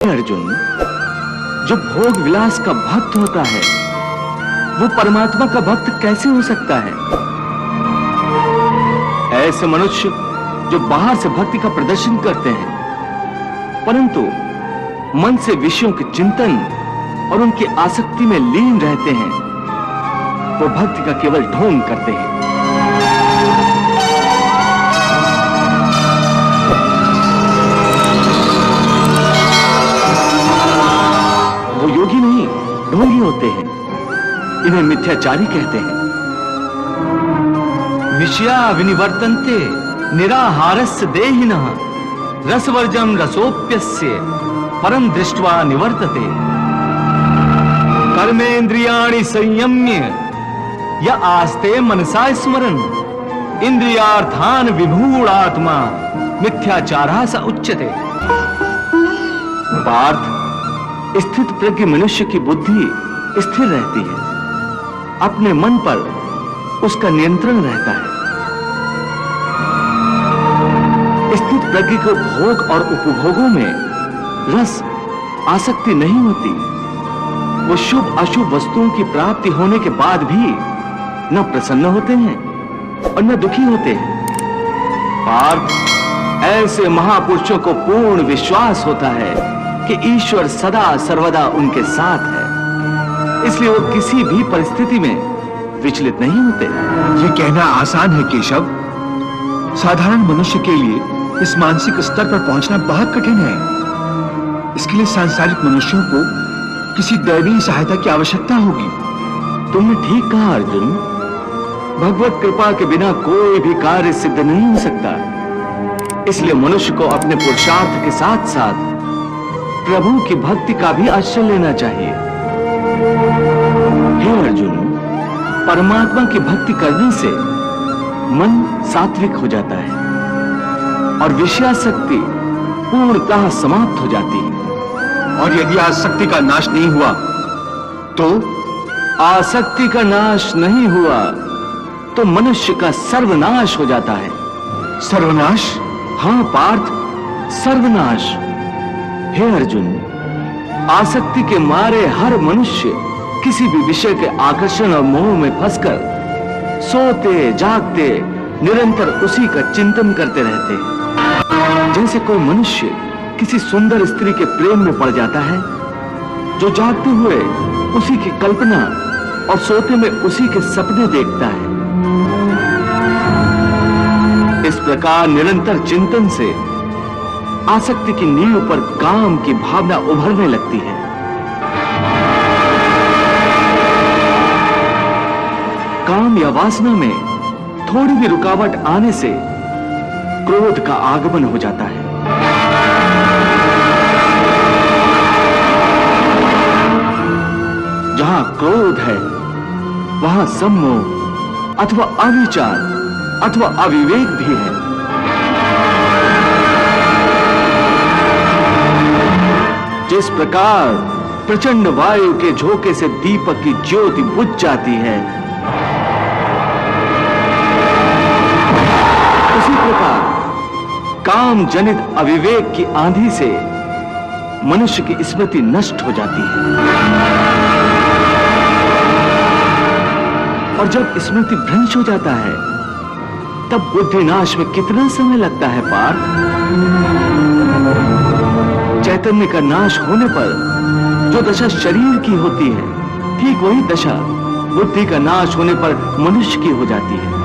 अर्जुन, जो भोग विलास का भक्त होता है वो परमात्मा का भक्त कैसे हो सकता है? ऐसे मनुष्य जो बाहर से भक्ति का प्रदर्शन करते हैं परंतु मन से विषयों के चिंतन और उनकी आसक्ति में लीन रहते हैं, वो भक्ति का केवल ढोंग करते हैं। वो योगी नहीं, ढोंगी होते हैं। इन्हें मिथ्याचारी कहते हैं। विषया विनिवर्तन्ते निराहारस्य देहिनः रसवर्जम रसोप्यस्य परम दृष्ट्वा निवर्तते। कर्मेन्द्रियाणि संयम्य य आस्ते मनसा स्मरन् इंद्रियार्थान विभूढ़ात्मा मिथ्याचारः स उच्यते। पार्थ, स्थित प्रज्ञ मनुष्य की बुद्धि स्थिर रहती है, अपने मन पर उसका नियंत्रण रहता है। स्थित प्रज्ञ को भोग और उपभोगों में रस आसक्ति नहीं होती। वो शुभ अशुभ वस्तुओं की प्राप्ति होने के बाद भी न प्रसन्न होते हैं और न दुखी होते हैं। पार्थ, ऐसे महापुरुषों को पूर्ण विश्वास होता है कि ईश्वर सदा सर्वदा उनके साथ है, इसलिए वो किसी भी परिस्थिति में विचलित नहीं होते। ये कहना आसान है केशव, साधारण मनुष्य के लिए इस मानसिक स्तर पर पहुंचना बहुत कठिन है। इसके लिए सांसारिक मनुष्यों को किसी दैवीय सहायता की आवश्यकता होगी। तुमने ठीक कहा अर्जुन, भगवत कृपा के बिना कोई भी कार्य सिद्ध नहीं हो सकता। इसलिए मनुष्य को अपने पुरुषार्थ के साथ साथ प्रभु की भक्ति का भी आश्रय लेना चाहिए। हे अर्जुन, परमात्मा की भक्ति करने से मन सात्विक हो जाता है और विषयासक्ति पूर्णतः समाप्त हो जाती है। और यदि आसक्ति का नाश नहीं हुआ तो? आसक्ति का नाश नहीं हुआ तो मनुष्य का सर्वनाश हो जाता है। सर्वनाश? हाँ पार्थ, सर्वनाश। हे अर्जुन, आसक्ति के मारे हर मनुष्य किसी भी विषय के आकर्षण और मोह में फंसकर सोते जागते निरंतर उसी का चिंतन करते रहते हैं। जैसे कोई मनुष्य किसी सुंदर स्त्री के प्रेम में पड़ जाता है, जो जागते हुए उसी की कल्पना और सोते में उसी के सपने देखता है। इस प्रकार निरंतर चिंतन से आसक्ति की नींव पर काम की भावना उभरने लगती है। काम या वासना में थोड़ी भी रुकावट आने से क्रोध का आगमन हो जाता है। जहां क्रोध है वहां सम्मोह अथवा अविचार अथवा अविवेक भी है। जिस प्रकार प्रचंड वायु के झोंके से दीपक की ज्योति बुझ जाती है, उसी प्रकार काम जनित अविवेक की आंधी से मनुष्य की स्मृति नष्ट हो जाती है। और जब स्मृति भ्रंश हो जाता है तब बुद्धि नाश में कितना समय लगता है पार्थ? चैतन्य का नाश होने पर जो दशा शरीर की होती है, ठीक वही दशा बुद्धि का नाश होने पर मनुष्य की हो जाती है।